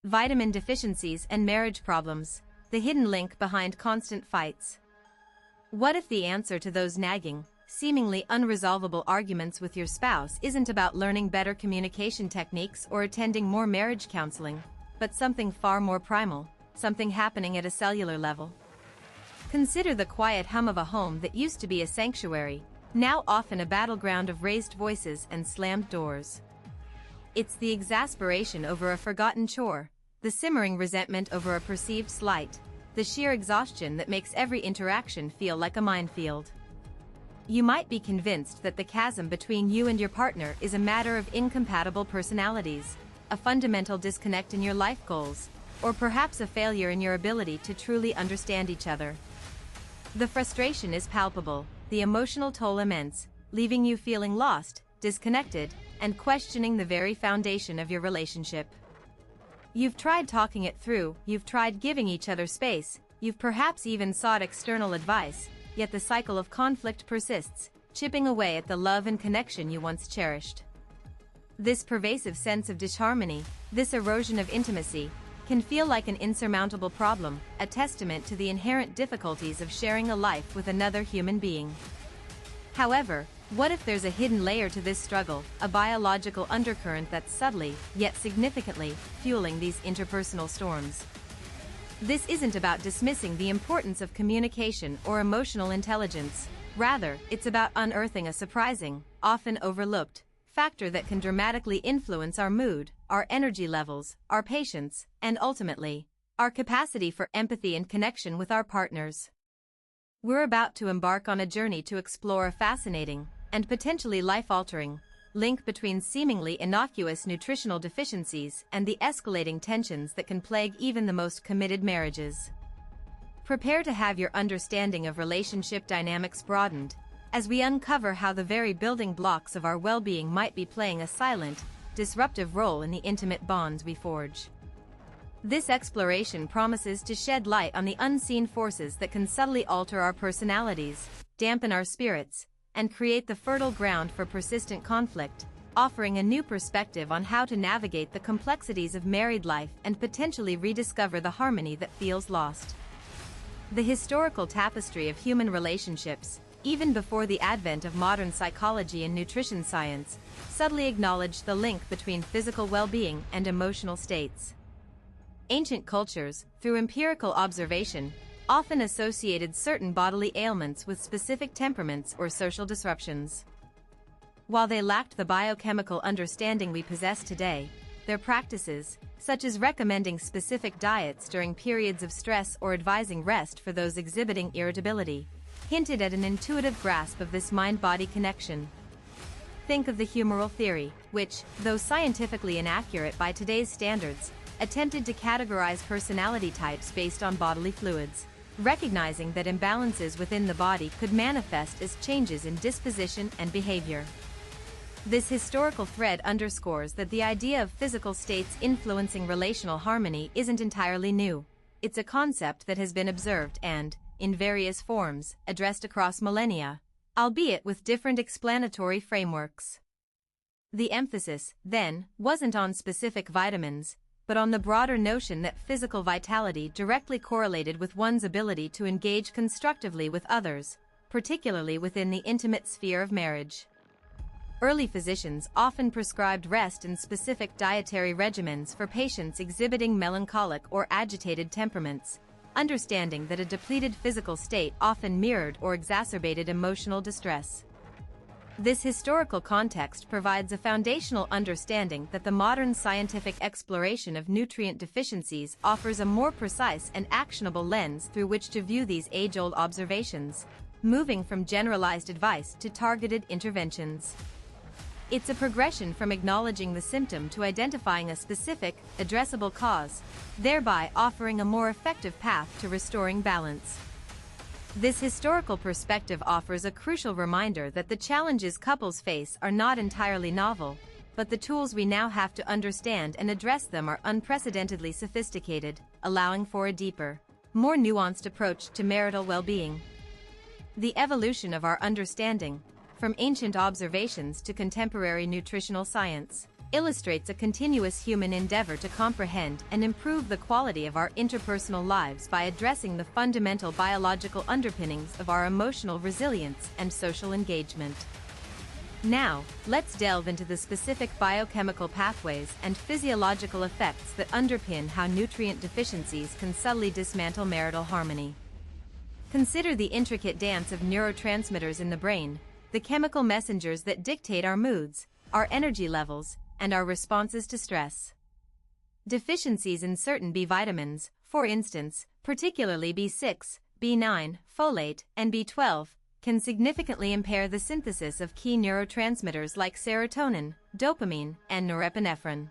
vitamin deficiencies and marriage problems, the hidden link behind constant fights. What if the answer to those nagging, seemingly unresolvable arguments with your spouse isn't about learning better communication techniques or attending more marriage counseling, but something far more primal, something happening at a cellular level? Consider the quiet hum of a home that used to be a sanctuary, now often a battleground of raised voices and slammed doors. It's the exasperation over a forgotten chore, the simmering resentment over a perceived slight, the sheer exhaustion that makes every interaction feel like a minefield. You might be convinced that the chasm between you and your partner is a matter of incompatible personalities, a fundamental disconnect in your life goals, or perhaps a failure in your ability to truly understand each other. The frustration is palpable, the emotional toll immense, leaving you feeling lost, disconnected, and questioning the very foundation of your relationship. You've tried talking it through, you've tried giving each other space, you've perhaps even sought external advice, yet the cycle of conflict persists, chipping away at the love and connection you once cherished. This pervasive sense of disharmony, this erosion of intimacy, can feel like an insurmountable problem, a testament to the inherent difficulties of sharing a life with another human being. However, what if there's a hidden layer to this struggle, a biological undercurrent that's subtly, yet significantly, fueling these interpersonal storms? This isn't about dismissing the importance of communication or emotional intelligence. Rather, it's about unearthing a surprising, often overlooked, factor that can dramatically influence our mood, our energy levels, our patience, and ultimately, our capacity for empathy and connection with our partners. We're about to embark on a journey to explore a fascinating, and potentially life-altering, link between seemingly innocuous nutritional deficiencies and the escalating tensions that can plague even the most committed marriages. Prepare to have your understanding of relationship dynamics broadened, as we uncover how the very building blocks of our well-being might be playing a silent, disruptive role in the intimate bonds we forge. This exploration promises to shed light on the unseen forces that can subtly alter our personalities, dampen our spirits, and create the fertile ground for persistent conflict, offering a new perspective on how to navigate the complexities of married life and potentially rediscover the harmony that feels lost. The historical tapestry of human relationships, even before the advent of modern psychology and nutrition science, subtly acknowledged the link between physical well-being and emotional states. Ancient cultures, through empirical observation, often associated certain bodily ailments with specific temperaments or social disruptions. While they lacked the biochemical understanding we possess today, their practices, such as recommending specific diets during periods of stress or advising rest for those exhibiting irritability, hinted at an intuitive grasp of this mind-body connection. Think of the humoral theory, which, though scientifically inaccurate by today's standards, attempted to categorize personality types based on bodily fluids, recognizing that imbalances within the body could manifest as changes in disposition and behavior. This historical thread underscores that the idea of physical states influencing relational harmony isn't entirely new. It's a concept that has been observed and, in various forms, addressed across millennia, albeit with different explanatory frameworks. The emphasis, then, wasn't on specific vitamins, but on the broader notion that physical vitality directly correlated with one's ability to engage constructively with others, particularly within the intimate sphere of marriage. Early physicians often prescribed rest and specific dietary regimens for patients exhibiting melancholic or agitated temperaments, understanding that a depleted physical state often mirrored or exacerbated emotional distress. This historical context provides a foundational understanding that the modern scientific exploration of nutrient deficiencies offers a more precise and actionable lens through which to view these age-old observations, moving from generalized advice to targeted interventions. It's a progression from acknowledging the symptom to identifying a specific, addressable cause, thereby offering a more effective path to restoring balance. This historical perspective offers a crucial reminder that the challenges couples face are not entirely novel, but the tools we now have to understand and address them are unprecedentedly sophisticated, allowing for a deeper, more nuanced approach to marital well-being. The evolution of our understanding, from ancient observations to contemporary nutritional science, illustrates a continuous human endeavor to comprehend and improve the quality of our interpersonal lives by addressing the fundamental biological underpinnings of our emotional resilience and social engagement. Now, let's delve into the specific biochemical pathways and physiological effects that underpin how nutrient deficiencies can subtly dismantle marital harmony. Consider the intricate dance of neurotransmitters in the brain, the chemical messengers that dictate our moods, our energy levels, and our responses to stress. Deficiencies in certain B vitamins, for instance, particularly B6, B9, folate, and B12, can significantly impair the synthesis of key neurotransmitters like serotonin, dopamine, and norepinephrine.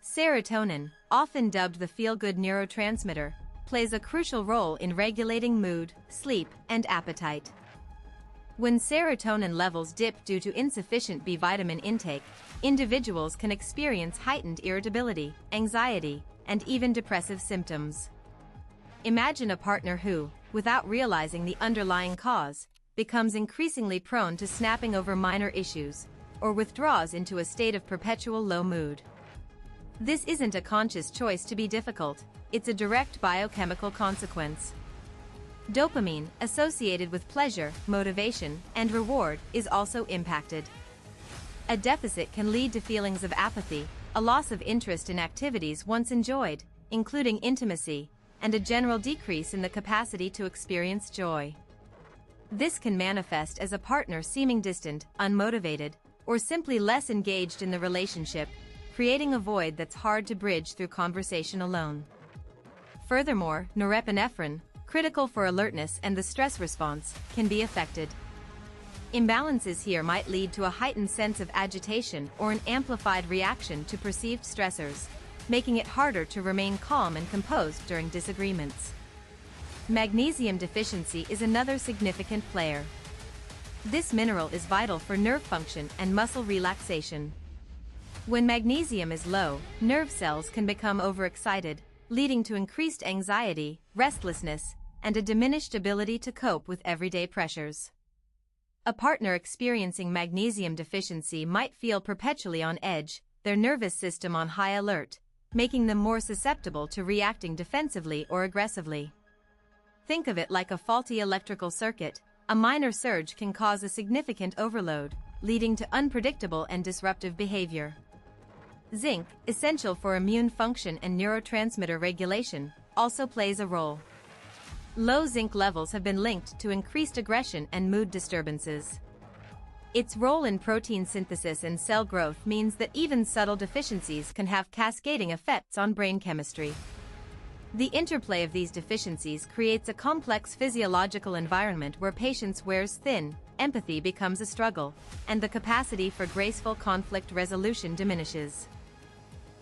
Serotonin, often dubbed the feel-good neurotransmitter, plays a crucial role in regulating mood, sleep, and appetite. When serotonin levels dip due to insufficient B vitamin intake, individuals can experience heightened irritability, anxiety, and even depressive symptoms. Imagine a partner who, without realizing the underlying cause, becomes increasingly prone to snapping over minor issues, or withdraws into a state of perpetual low mood. This isn't a conscious choice to be difficult, it's a direct biochemical consequence. Dopamine, associated with pleasure, motivation, and reward, is also impacted. A deficit can lead to feelings of apathy, a loss of interest in activities once enjoyed, including intimacy, and a general decrease in the capacity to experience joy. This can manifest as a partner seeming distant, unmotivated, or simply less engaged in the relationship, creating a void that's hard to bridge through conversation alone. Furthermore, norepinephrine, critical for alertness and the stress response, can be affected. Imbalances here might lead to a heightened sense of agitation or an amplified reaction to perceived stressors, making it harder to remain calm and composed during disagreements. Magnesium deficiency is another significant player. This mineral is vital for nerve function and muscle relaxation. When magnesium is low, nerve cells can become overexcited, leading to increased anxiety, restlessness, and a diminished ability to cope with everyday pressures. A partner experiencing magnesium deficiency might feel perpetually on edge, their nervous system on high alert, making them more susceptible to reacting defensively or aggressively. Think of it like a faulty electrical circuit. A minor surge can cause a significant overload, leading to unpredictable and disruptive behavior. Zinc, essential for immune function and neurotransmitter regulation, also plays a role. Low zinc levels have been linked to increased aggression and mood disturbances. Its role in protein synthesis and cell growth means that even subtle deficiencies can have cascading effects on brain chemistry. The interplay of these deficiencies creates a complex physiological environment where patience wears thin, empathy becomes a struggle, and the capacity for graceful conflict resolution diminishes.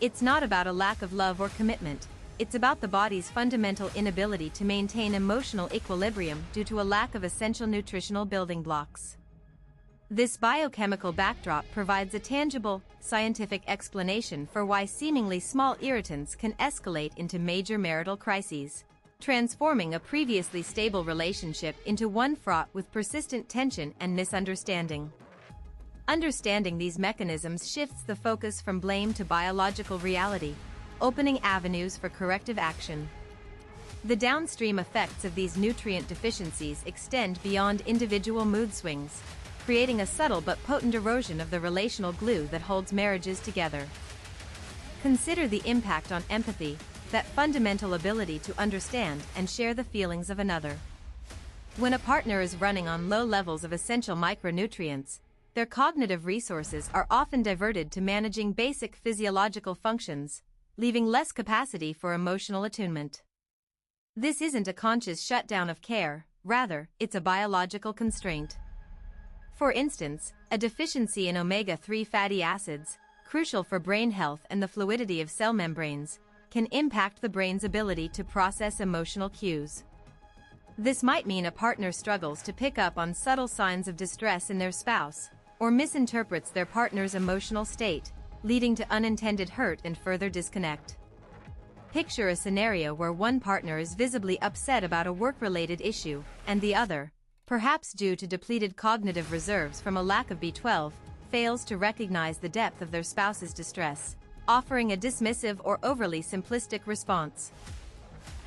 It's not about a lack of love or commitment, it's about the body's fundamental inability to maintain emotional equilibrium due to a lack of essential nutritional building blocks. This biochemical backdrop provides a tangible, scientific explanation for why seemingly small irritants can escalate into major marital crises, transforming a previously stable relationship into one fraught with persistent tension and misunderstanding. Understanding these mechanisms shifts the focus from blame to biological reality, opening avenues for corrective action. The downstream effects of these nutrient deficiencies extend beyond individual mood swings, creating a subtle but potent erosion of the relational glue that holds marriages together. Consider the impact on empathy, that fundamental ability to understand and share the feelings of another. When a partner is running on low levels of essential micronutrients, their cognitive resources are often diverted to managing basic physiological functions, leaving less capacity for emotional attunement. This isn't a conscious shutdown of care, rather, it's a biological constraint. For instance, a deficiency in omega-3 fatty acids, crucial for brain health and the fluidity of cell membranes, can impact the brain's ability to process emotional cues. This might mean a partner struggles to pick up on subtle signs of distress in their spouse, or misinterprets their partner's emotional state, leading to unintended hurt and further disconnect. Picture a scenario where one partner is visibly upset about a work-related issue, and the other, perhaps due to depleted cognitive reserves from a lack of B12, fails to recognize the depth of their spouse's distress, offering a dismissive or overly simplistic response.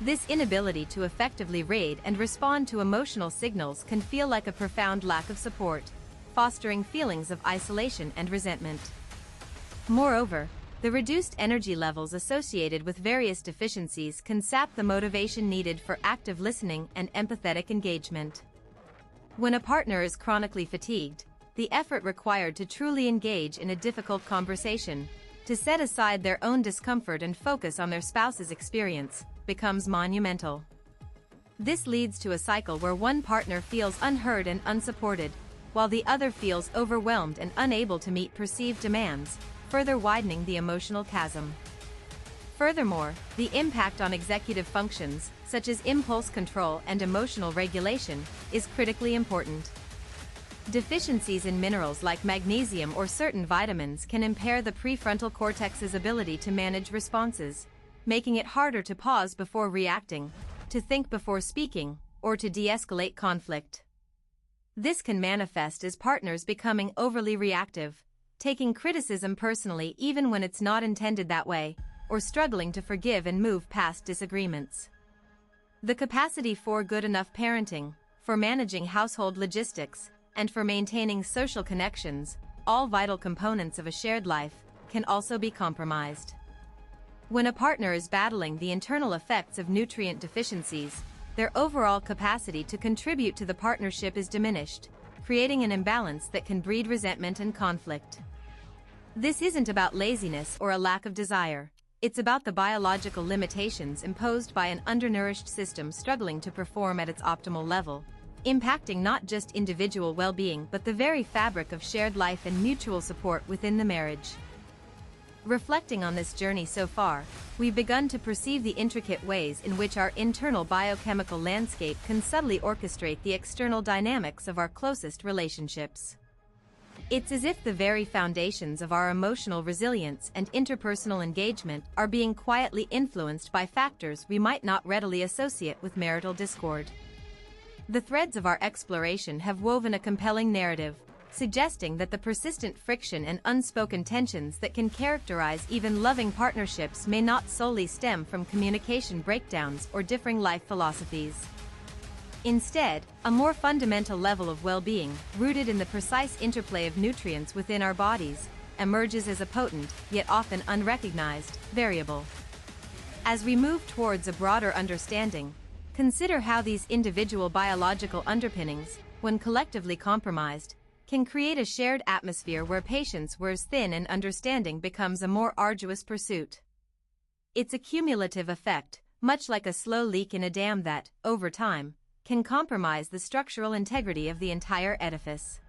This inability to effectively read and respond to emotional signals can feel like a profound lack of support, fostering feelings of isolation and resentment. Moreover, the reduced energy levels associated with various deficiencies can sap the motivation needed for active listening and empathetic engagement. When a partner is chronically fatigued, the effort required to truly engage in a difficult conversation, to set aside their own discomfort and focus on their spouse's experience, becomes monumental. This leads to a cycle where one partner feels unheard and unsupported, while the other feels overwhelmed and unable to meet perceived demands, further widening the emotional chasm. Furthermore, the impact on executive functions, such as impulse control and emotional regulation, is critically important. Deficiencies in minerals like magnesium or certain vitamins can impair the prefrontal cortex's ability to manage responses, making it harder to pause before reacting, to think before speaking, or to de-escalate conflict. This can manifest as partners becoming overly reactive, taking criticism personally even when it's not intended that way, or struggling to forgive and move past disagreements. The capacity for good enough parenting, for managing household logistics, and for maintaining social connections, all vital components of a shared life, can also be compromised. When a partner is battling the internal effects of nutrient deficiencies, their overall capacity to contribute to the partnership is diminished, creating an imbalance that can breed resentment and conflict. This isn't about laziness or a lack of desire, it's about the biological limitations imposed by an undernourished system struggling to perform at its optimal level, impacting not just individual well-being but the very fabric of shared life and mutual support within the marriage. Reflecting on this journey so far, we've begun to perceive the intricate ways in which our internal biochemical landscape can subtly orchestrate the external dynamics of our closest relationships. It's as if the very foundations of our emotional resilience and interpersonal engagement are being quietly influenced by factors we might not readily associate with marital discord. The threads of our exploration have woven a compelling narrative, suggesting that the persistent friction and unspoken tensions that can characterize even loving partnerships may not solely stem from communication breakdowns or differing life philosophies. Instead, a more fundamental level of well-being, rooted in the precise interplay of nutrients within our bodies, emerges as a potent, yet often unrecognized, variable. As we move towards a broader understanding, consider how these individual biological underpinnings, when collectively compromised, can create a shared atmosphere where patience wears thin and understanding becomes a more arduous pursuit. It's a cumulative effect, much like a slow leak in a dam that, over time, can compromise the structural integrity of the entire edifice.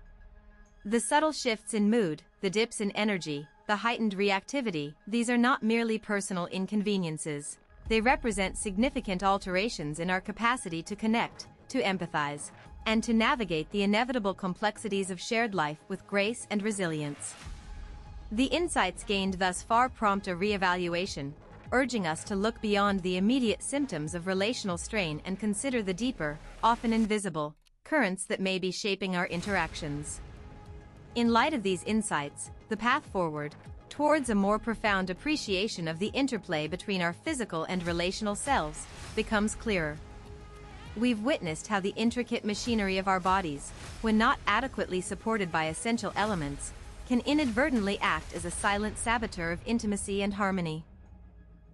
The subtle shifts in mood, the dips in energy, the heightened reactivity, these are not merely personal inconveniences. They represent significant alterations in our capacity to connect, to empathize, and to navigate the inevitable complexities of shared life with grace and resilience. The insights gained thus far prompt a reevaluation, urging us to look beyond the immediate symptoms of relational strain and consider the deeper, often invisible, currents that may be shaping our interactions. In light of these insights, the path forward, towards a more profound appreciation of the interplay between our physical and relational selves, becomes clearer. We've witnessed how the intricate machinery of our bodies, when not adequately supported by essential elements, can inadvertently act as a silent saboteur of intimacy and harmony.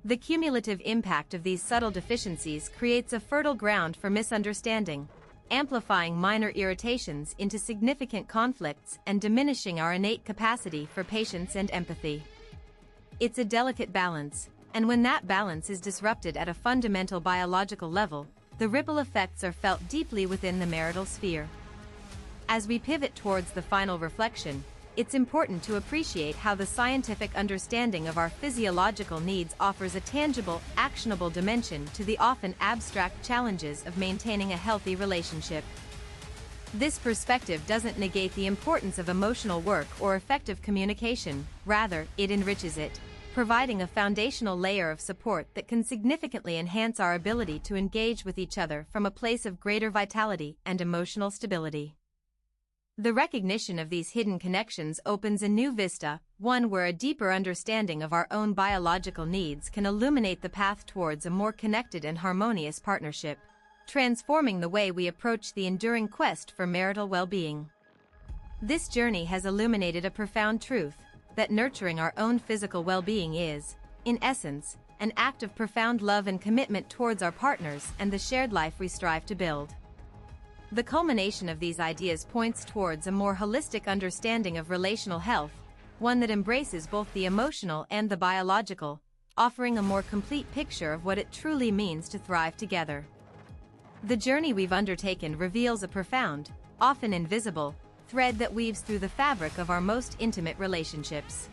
The cumulative impact of these subtle deficiencies creates a fertile ground for misunderstanding, amplifying minor irritations into significant conflicts and diminishing our innate capacity for patience and empathy. It's a delicate balance, and when that balance is disrupted at a fundamental biological level, the ripple effects are felt deeply within the marital sphere. As we pivot towards the final reflection, it's important to appreciate how the scientific understanding of our physiological needs offers a tangible, actionable dimension to the often abstract challenges of maintaining a healthy relationship. This perspective doesn't negate the importance of emotional work or effective communication, rather, it enriches it, providing a foundational layer of support that can significantly enhance our ability to engage with each other from a place of greater vitality and emotional stability. The recognition of these hidden connections opens a new vista, one where a deeper understanding of our own biological needs can illuminate the path towards a more connected and harmonious partnership, transforming the way we approach the enduring quest for marital well-being. This journey has illuminated a profound truth, that nurturing our own physical well-being is, in essence, an act of profound love and commitment towards our partners and the shared life we strive to build. The culmination of these ideas points towards a more holistic understanding of relational health, one that embraces both the emotional and the biological, offering a more complete picture of what it truly means to thrive together. The journey we've undertaken reveals a profound, often invisible, thread that weaves through the fabric of our most intimate relationships.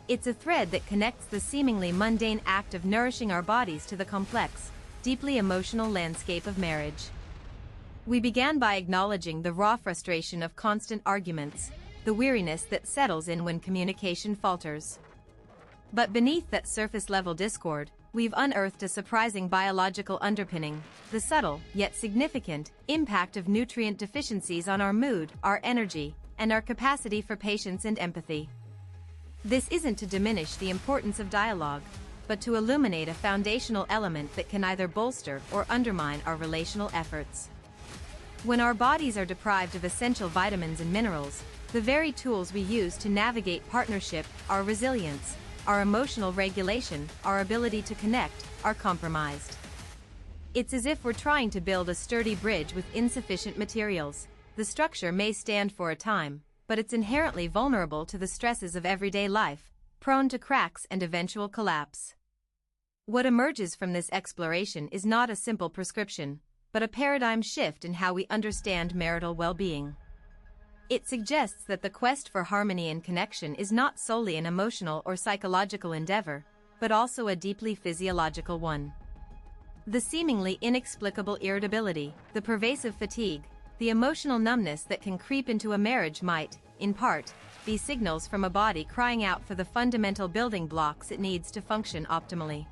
It's a thread that connects the seemingly mundane act of nourishing our bodies to the complex, deeply emotional landscape of marriage. We began by acknowledging the raw frustration of constant arguments, the weariness that settles in when communication falters. But beneath that surface-level discord, we've unearthed a surprising biological underpinning, the subtle, yet significant, impact of nutrient deficiencies on our mood, our energy, and our capacity for patience and empathy. This isn't to diminish the importance of dialogue, but to illuminate a foundational element that can either bolster or undermine our relational efforts. When our bodies are deprived of essential vitamins and minerals, the very tools we use to navigate partnership, our resilience, our emotional regulation, our ability to connect, are compromised. It's as if we're trying to build a sturdy bridge with insufficient materials. The structure may stand for a time, but it's inherently vulnerable to the stresses of everyday life, prone to cracks and eventual collapse. What emerges from this exploration is not a simple prescription, but a paradigm shift in how we understand marital well-being. It suggests that the quest for harmony and connection is not solely an emotional or psychological endeavor, but also a deeply physiological one. The seemingly inexplicable irritability, the pervasive fatigue, the emotional numbness that can creep into a marriage might, in part, be signals from a body crying out for the fundamental building blocks it needs to function optimally.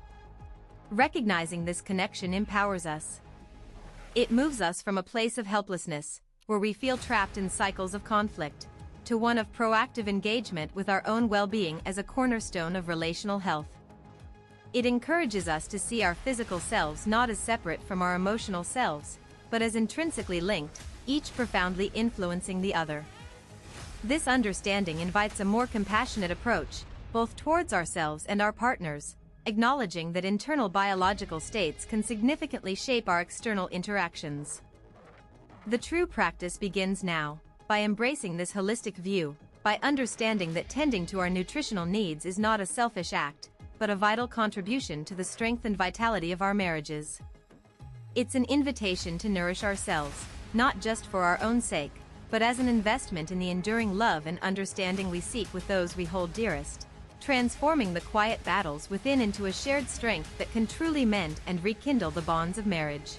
Recognizing this connection empowers us. It moves us from a place of helplessness, where we feel trapped in cycles of conflict, to one of proactive engagement with our own well-being as a cornerstone of relational health. It encourages us to see our physical selves not as separate from our emotional selves, but as intrinsically linked, each profoundly influencing the other. This understanding invites a more compassionate approach, both towards ourselves and our partners, acknowledging that internal biological states can significantly shape our external interactions. The true practice begins now, by embracing this holistic view, by understanding that tending to our nutritional needs is not a selfish act, but a vital contribution to the strength and vitality of our marriages. It's an invitation to nourish ourselves, not just for our own sake, but as an investment in the enduring love and understanding we seek with those we hold dearest, transforming the quiet battles within into a shared strength that can truly mend and rekindle the bonds of marriage.